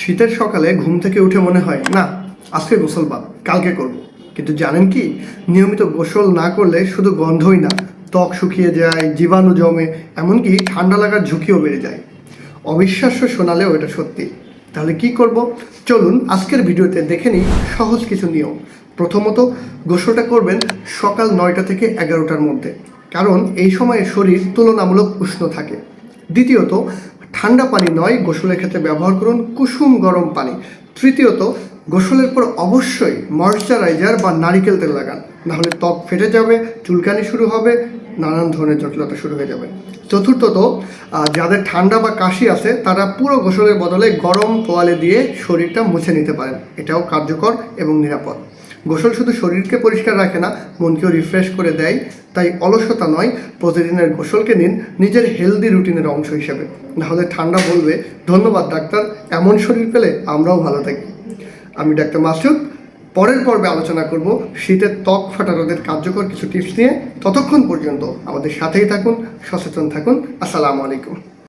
শীতের সকালে ঘুম থেকে উঠে মনে হয় না আজকে গোসল বাদ, কালকে করব। কিন্তু জানেন কি, নিয়মিত গোসল না করলে শুধু গন্ধই না, ত্বক শুকিয়ে যায়, জীবাণু জমে, এমনকি ঠান্ডা লাগার ঝুঁকিও বেড়ে যায়। অবিশ্বাস্য শোনালেও এটা সত্যি। তাহলে কি করব? চলুন আজকের ভিডিওতে দেখে নিই সহজ কিছু নিয়ম। প্রথমত, গোসলটা করবেন সকাল 9টা থেকে 11টার মধ্যে, কারণ এই সময়ে শরীর তুলনামূলক উষ্ণ থাকে। দ্বিতীয়ত, ঠান্ডা পানি নয়, গোসলের ক্ষেত্রে ব্যবহার করুন কুসুম গরম পানি। তৃতীয়ত, গোসলের পর অবশ্যই ময়শ্চারাইজার বা নারিকেল তেল লাগান, নাহলে ত্বক ফেটে যাবে, চুলকানি শুরু হবে, নানান ধরনের জটিলতা শুরু হয়ে যাবে। চতুর্থত, যাদের ঠান্ডা বা কাশি আছে তারা পুরো গোসলের বদলে গরম তোয়ালে দিয়ে শরীরটা মুছে নিতে পারেন, এটাও কার্যকর এবং নিরাপদ। গোসল শুধু শরীরকে পরিষ্কার রাখে না, মনকেও রিফ্রেশ করে দেয়। তাই অলসতা নয়, প্রতিদিনের গোসলকে নিন নিজের হেলদি রুটিনের অংশ হিসেবে। নাহলে ঠান্ডা বলবে, ধন্যবাদ ডাক্তার, এমন শরীর পেলে আমরাও ভালো থাকি। আমি ডাক্তার মাসুদ। পরের পর্বে আলোচনা করব শীতের ত্বক ফাটা রোধের কার্যকর কিছু টিপস নিয়ে। ততক্ষণ পর্যন্ত আমাদের সাথেই থাকুন, সচেতন থাকুন। আসসালামু আলাইকুম।